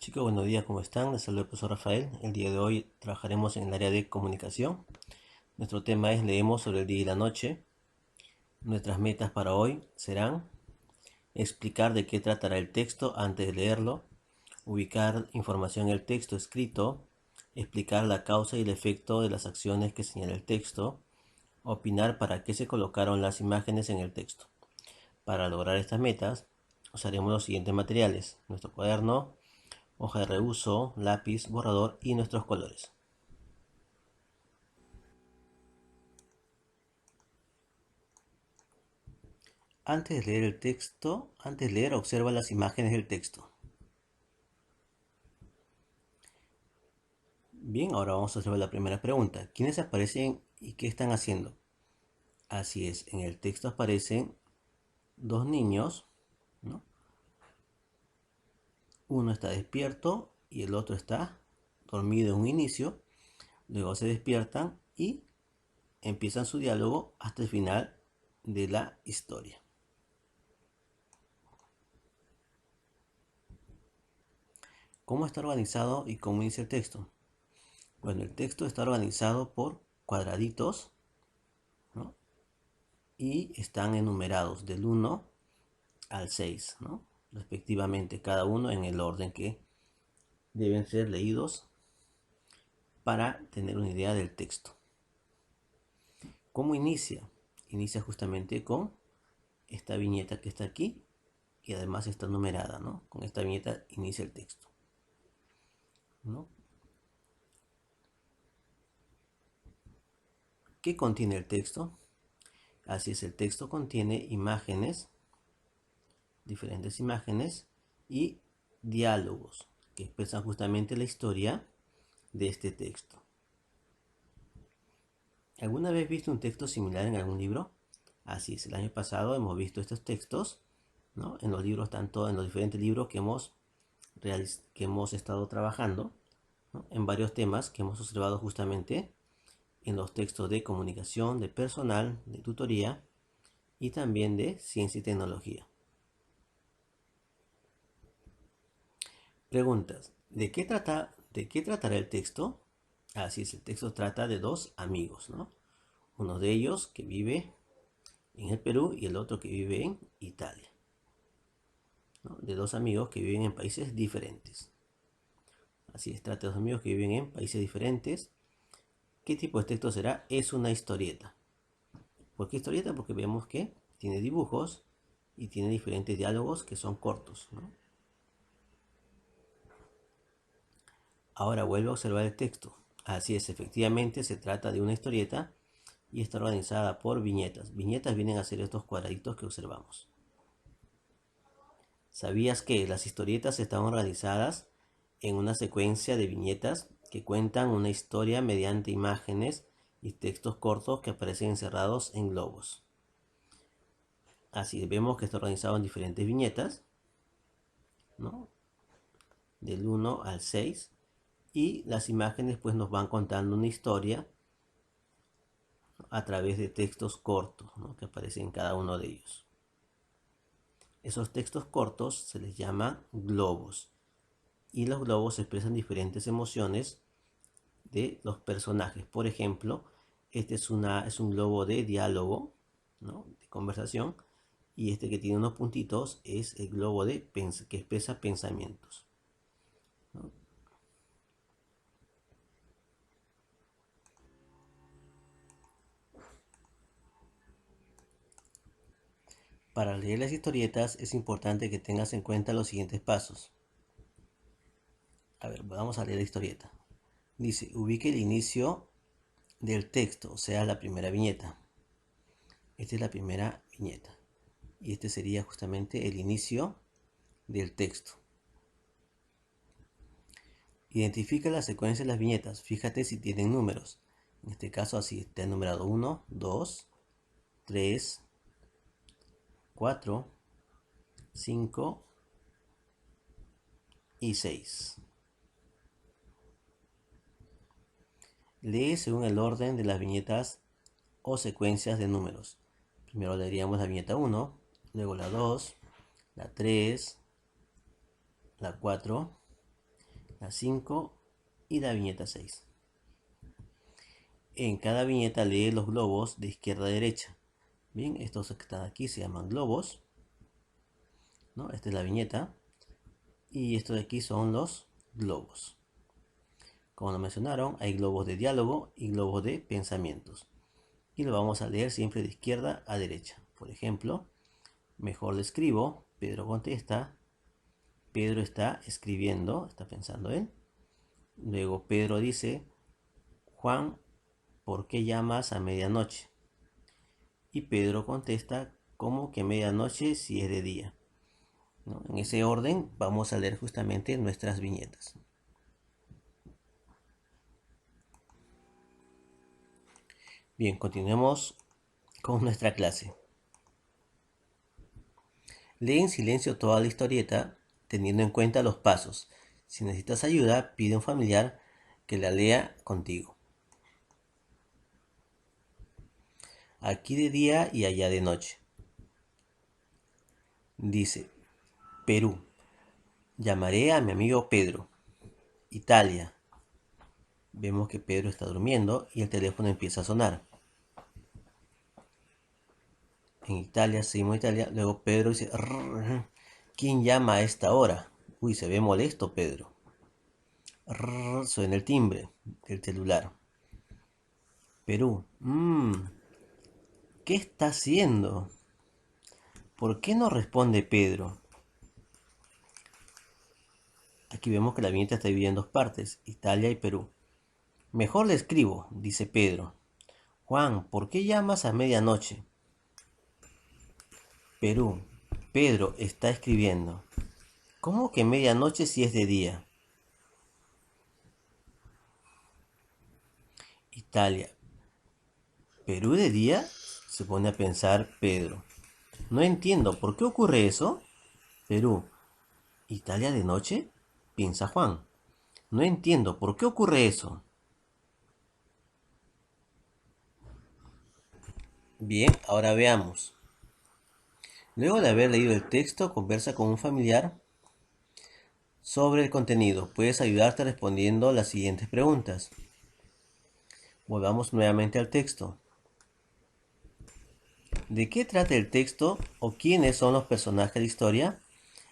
Chicos, buenos días, ¿cómo están? Les saluda el profesor Rafael. El día de hoy trabajaremos en el área de comunicación. Nuestro tema es leemos sobre el día y la noche. Nuestras metas para hoy serán explicar de qué tratará el texto antes de leerlo, ubicar información en el texto escrito, explicar la causa y el efecto de las acciones que señala el texto, opinar para qué se colocaron las imágenes en el texto. Para lograr estas metas, usaremos los siguientes materiales: nuestro cuaderno, hoja de reuso, lápiz, borrador y nuestros colores. Antes de leer el texto, antes de leer, observa las imágenes del texto. Bien, ahora vamos a observar la primera pregunta. ¿Quiénes aparecen y qué están haciendo? Así es, en el texto aparecen dos niños, ¿no? Uno está despierto y el otro está dormido en un inicio. Luego se despiertan y empiezan su diálogo hasta el final de la historia. ¿Cómo está organizado y cómo inicia el texto? Bueno, el texto está organizado por cuadraditos, ¿no? Y están enumerados del 1 al 6, ¿no? Respectivamente, cada uno en el orden que deben ser leídos para tener una idea del texto. ¿Cómo inicia? Inicia justamente con esta viñeta que está aquí y además está numerada, ¿no? Con esta viñeta inicia el texto, ¿no? ¿Qué contiene el texto? Así es, el texto contiene imágenes, diferentes imágenes y diálogos que expresan justamente la historia de este texto. ¿Alguna vez viste un texto similar en algún libro? Así es, el año pasado hemos visto estos textos, ¿no? En los libros, tanto en los diferentes libros que hemos estado trabajando, ¿no? En varios temas que hemos observado justamente en los textos de comunicación, de personal, de tutoría y también de ciencia y tecnología. Preguntas. ¿De qué tratará el texto? Así es, el texto trata de dos amigos, ¿no? Uno de ellos que vive en el Perú y el otro que vive en Italia, ¿no? De dos amigos que viven en países diferentes. Así es, trata de dos amigos que viven en países diferentes. ¿Qué tipo de texto será? Es una historieta. ¿Por qué historieta? Porque vemos que tiene dibujos y tiene diferentes diálogos que son cortos, ¿no? Ahora vuelve a observar el texto. Así es, efectivamente se trata de una historieta y está organizada por viñetas. Viñetas vienen a ser estos cuadraditos que observamos. ¿Sabías que las historietas están organizadas en una secuencia de viñetas que cuentan una historia mediante imágenes y textos cortos que aparecen encerrados en globos? Así vemos que está organizado en diferentes viñetas, ¿no? Del 1 al 6, y las imágenes pues nos van contando una historia a través de textos cortos, ¿no? Que aparecen en cada uno de ellos. Esos textos cortos se les llama globos y los globos expresan diferentes emociones de los personajes. Por ejemplo, este es un globo de diálogo, ¿no? De conversación, y este que tiene unos puntitos es el globo que expresa pensamientos, ¿no? Para leer las historietas es importante que tengas en cuenta los siguientes pasos. A ver, vamos a leer la historieta. Dice, ubique el inicio del texto, o sea, la primera viñeta. Esta es la primera viñeta. Y este sería justamente el inicio del texto. Identifica la secuencia de las viñetas. Fíjate si tienen números. En este caso así está numerado 1, 2, 3, 4, 5 y 6. Lee según el orden de las viñetas o secuencias de números. Primero leeríamos la viñeta 1, luego la 2, la 3, la 4 la 5 y la viñeta 6. En cada viñeta lee los globos de izquierda a derecha. Bien, estos que están aquí se llaman globos, ¿no? Esta es la viñeta. Y estos de aquí son los globos. Como lo mencionaron, hay globos de diálogo y globos de pensamientos. Y lo vamos a leer siempre de izquierda a derecha. Por ejemplo, mejor le escribo, Pedro contesta, Pedro está escribiendo, está pensando él. Luego Pedro dice, Juan, ¿por qué llamas a medianoche? Y Pedro contesta, ¿cómo que medianoche si es de día? ¿No? En ese orden vamos a leer justamente nuestras viñetas. Bien, continuemos con nuestra clase. Lee en silencio toda la historieta, teniendo en cuenta los pasos. Si necesitas ayuda, pide a un familiar que la lea contigo. Aquí de día y allá de noche. Dice, Perú. Llamaré a mi amigo Pedro. Italia. Vemos que Pedro está durmiendo y el teléfono empieza a sonar. En Italia, seguimos Italia. Luego Pedro dice, ¿quién llama a esta hora? Uy, se ve molesto Pedro. Suena el timbre del celular. Perú. ¿Qué está haciendo? ¿Por qué no responde Pedro? Aquí vemos que la viñeta está dividida en dos partes, Italia y Perú. Mejor le escribo, dice Pedro. Juan, ¿por qué llamas a medianoche? Perú. Pedro está escribiendo. ¿Cómo que medianoche si es de día? Italia. ¿Perú de día? Se pone a pensar Pedro. No entiendo, ¿por qué ocurre eso? Perú. ¿Italia de noche? Piensa Juan. No entiendo, ¿por qué ocurre eso? Bien, ahora veamos. Luego de haber leído el texto, conversa con un familiar sobre el contenido. Puedes ayudarte respondiendo las siguientes preguntas. Volvamos nuevamente al texto. ¿De qué trata el texto o quiénes son los personajes de la historia?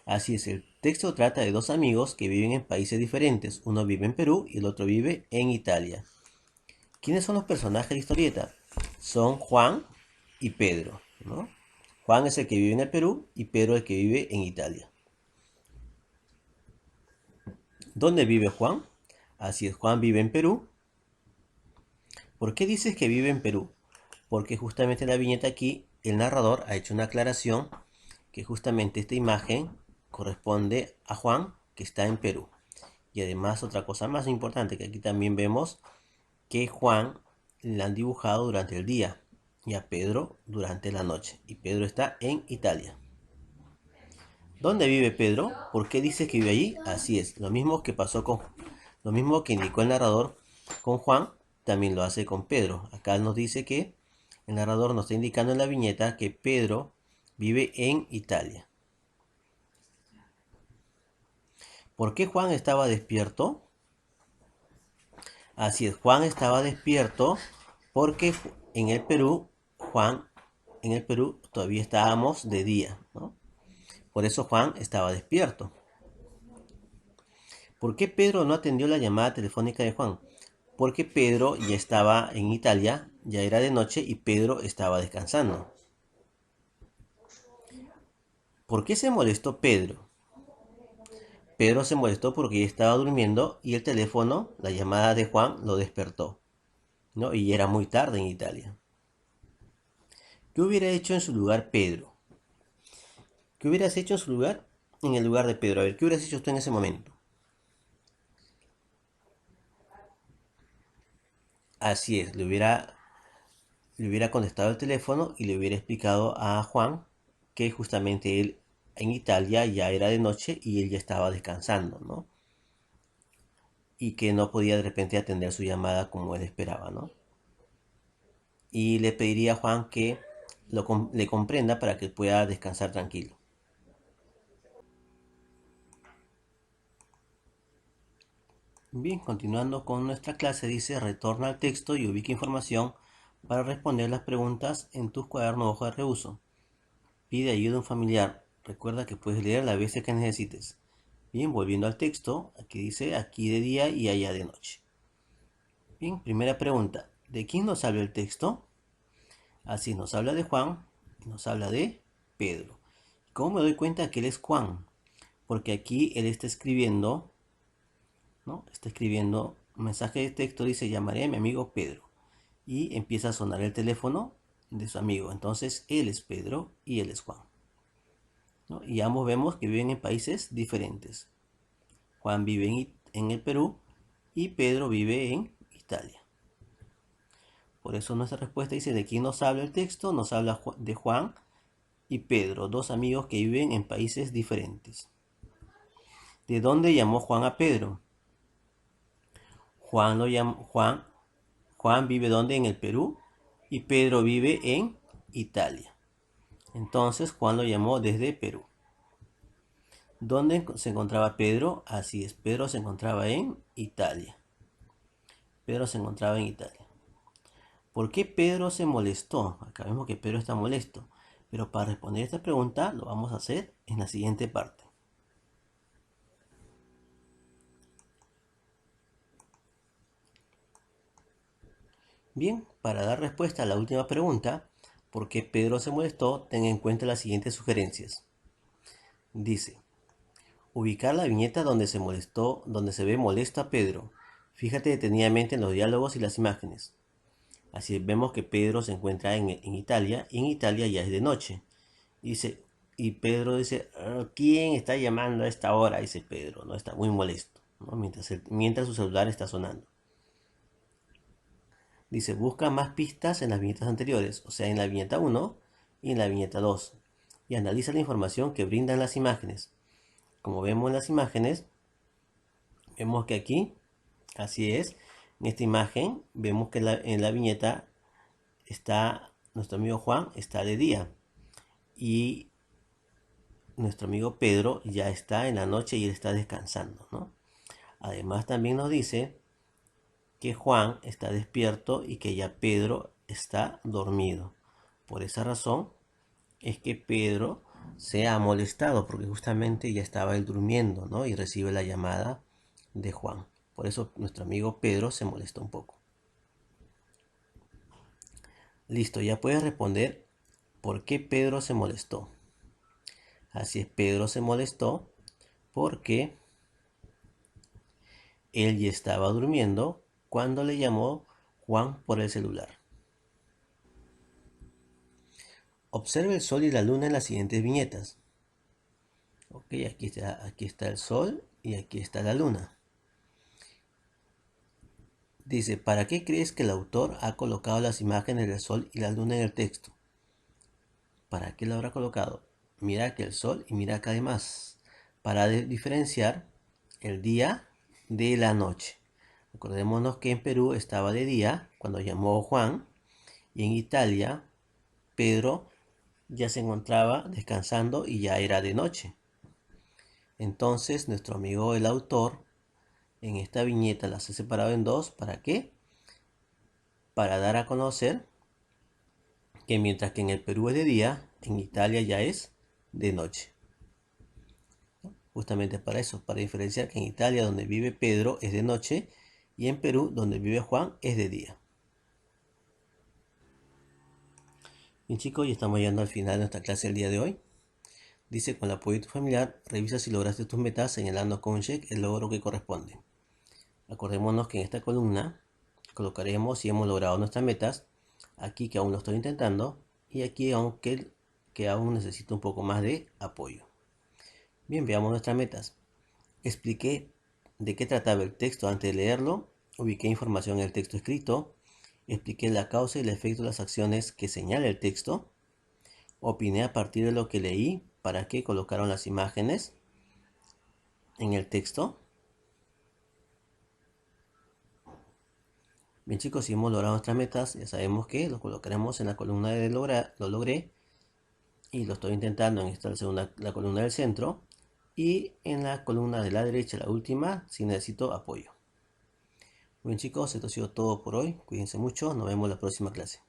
Así es, el texto trata de dos amigos que viven en países diferentes. Uno vive en Perú y el otro vive en Italia. ¿Quiénes son los personajes de la historieta? Son Juan y Pedro, ¿no? Juan es el que vive en el Perú y Pedro es el que vive en Italia. ¿Dónde vive Juan? Así es, Juan vive en Perú. ¿Por qué dices que vive en Perú? Porque justamente en la viñeta aquí el narrador ha hecho una aclaración que justamente esta imagen corresponde a Juan que está en Perú. Y además otra cosa más importante que aquí también vemos que Juan la han dibujado durante el día y a Pedro durante la noche. Y Pedro está en Italia. ¿Dónde vive Pedro? ¿Por qué dices que vive allí? Así es, lo mismo que indicó el narrador con Juan, también lo hace con Pedro. Acá nos dice que el narrador nos está indicando en la viñeta que Pedro vive en Italia. ¿Por qué Juan estaba despierto? Así es, Juan estaba despierto porque en el Perú, en el Perú todavía estábamos de día, ¿no? Por eso Juan estaba despierto. ¿Por qué Pedro no atendió la llamada telefónica de Juan? Porque Pedro ya estaba en Italia, ya era de noche y Pedro estaba descansando. ¿Por qué se molestó Pedro? Pedro se molestó porque ya estaba durmiendo y el teléfono, la llamada de Juan, lo despertó, ¿no? Y era muy tarde en Italia. ¿Qué hubiera hecho en su lugar Pedro? ¿Qué hubieras hecho en su lugar? En el lugar de Pedro. A ver, ¿qué hubieras hecho tú en ese momento? Así es, le hubiera contestado el teléfono y le hubiera explicado a Juan que justamente él en Italia ya era de noche y él ya estaba descansando, ¿no? Y que no podía de repente atender su llamada como él esperaba, ¿no? Y le pediría a Juan que le comprenda para que pueda descansar tranquilo. Bien, continuando con nuestra clase, dice retorna al texto y ubica información para responder las preguntas en tus cuadernos o hoja de reuso. Pide ayuda a un familiar. Recuerda que puedes leer las veces que necesites. Bien, volviendo al texto, aquí dice aquí de día y allá de noche. Bien, primera pregunta. ¿De quién nos habla el texto? Así nos habla de Juan y nos habla de Pedro. ¿Cómo me doy cuenta que él es Juan? Porque aquí él está escribiendo, ¿no? Está escribiendo un mensaje de texto, dice llamaré a mi amigo Pedro. Y empieza a sonar el teléfono de su amigo. Entonces él es Pedro y él es Juan, ¿no? Y ambos vemos que viven en países diferentes. Juan vive en el Perú y Pedro vive en Italia. Por eso nuestra respuesta dice, ¿de quién nos habla el texto? Nos habla de Juan y Pedro, dos amigos que viven en países diferentes. ¿De dónde llamó Juan a Pedro? Juan vive ¿dónde? En el Perú y Pedro vive en Italia. Entonces Juan lo llamó desde Perú. ¿Dónde se encontraba Pedro? Así es, Pedro se encontraba en Italia. Pedro se encontraba en Italia. ¿Por qué Pedro se molestó? Acá vemos que Pedro está molesto. Pero para responder esta pregunta lo vamos a hacer en la siguiente parte. Bien, para dar respuesta a la última pregunta, ¿por qué Pedro se molestó? Ten en cuenta las siguientes sugerencias. Dice, ubicar la viñeta donde se ve molesto a Pedro. Fíjate detenidamente en los diálogos y las imágenes. Así vemos que Pedro se encuentra en Italia y en Italia ya es de noche. Dice, y Pedro dice, ¿quién está llamando a esta hora? Dice Pedro, ¿no? Está muy molesto, ¿no? Mientras su celular está sonando. Dice, busca más pistas en las viñetas anteriores, o sea, en la viñeta 1 y en la viñeta 2. Y analiza la información que brindan las imágenes. Como vemos en las imágenes, vemos que aquí, así es, en esta imagen, vemos que en la viñeta está, nuestro amigo Juan está de día. Y nuestro amigo Pedro ya está en la noche y él está descansando, ¿no? Además también nos dice que Juan está despierto y que ya Pedro está dormido. Por esa razón es que Pedro se ha molestado porque justamente ya estaba él durmiendo, ¿no? Y recibe la llamada de Juan. Por eso nuestro amigo Pedro se molesta un poco. Listo, ya puedes responder por qué Pedro se molestó. Así es, Pedro se molestó porque él ya estaba durmiendo cuando le llamó Juan por el celular. Observe el sol y la luna en las siguientes viñetas. Ok, aquí está el sol y aquí está la luna. Dice, ¿para qué crees que el autor ha colocado las imágenes del sol y la luna en el texto? ¿Para qué lo habrá colocado? Mira que el sol y mira que además, para diferenciar el día de la noche. Recordémonos que en Perú estaba de día cuando llamó Juan y en Italia Pedro ya se encontraba descansando y ya era de noche. Entonces nuestro amigo el autor en esta viñeta las ha separado en dos. ¿Para qué? Para dar a conocer que mientras que en el Perú es de día, en Italia ya es de noche. Justamente para eso, para diferenciar que en Italia donde vive Pedro es de noche y en Perú donde vive Juan es de día. Bien chicos, ya estamos llegando al final de nuestra clase del día de hoy. Dice, con el apoyo de tu familiar, revisa si lograste tus metas señalando con un check el logro que corresponde. Acordémonos que en esta columna colocaremos si hemos logrado nuestras metas, aquí que aún lo estoy intentando y aquí que aún necesito un poco más de apoyo. Bien, veamos nuestras metas. Expliqué de qué trataba el texto antes de leerlo, ubiqué información en el texto escrito, expliqué la causa y el efecto de las acciones que señala el texto, opiné a partir de lo que leí para qué colocaron las imágenes en el texto. Bien chicos, si hemos logrado nuestras metas, ya sabemos que lo colocaremos en la columna de lograr, lo logré y lo estoy intentando en esta segunda, la columna del centro y en la columna de la derecha, la última, si necesito apoyo. Bien chicos, esto ha sido todo por hoy. Cuídense mucho, nos vemos en la próxima clase.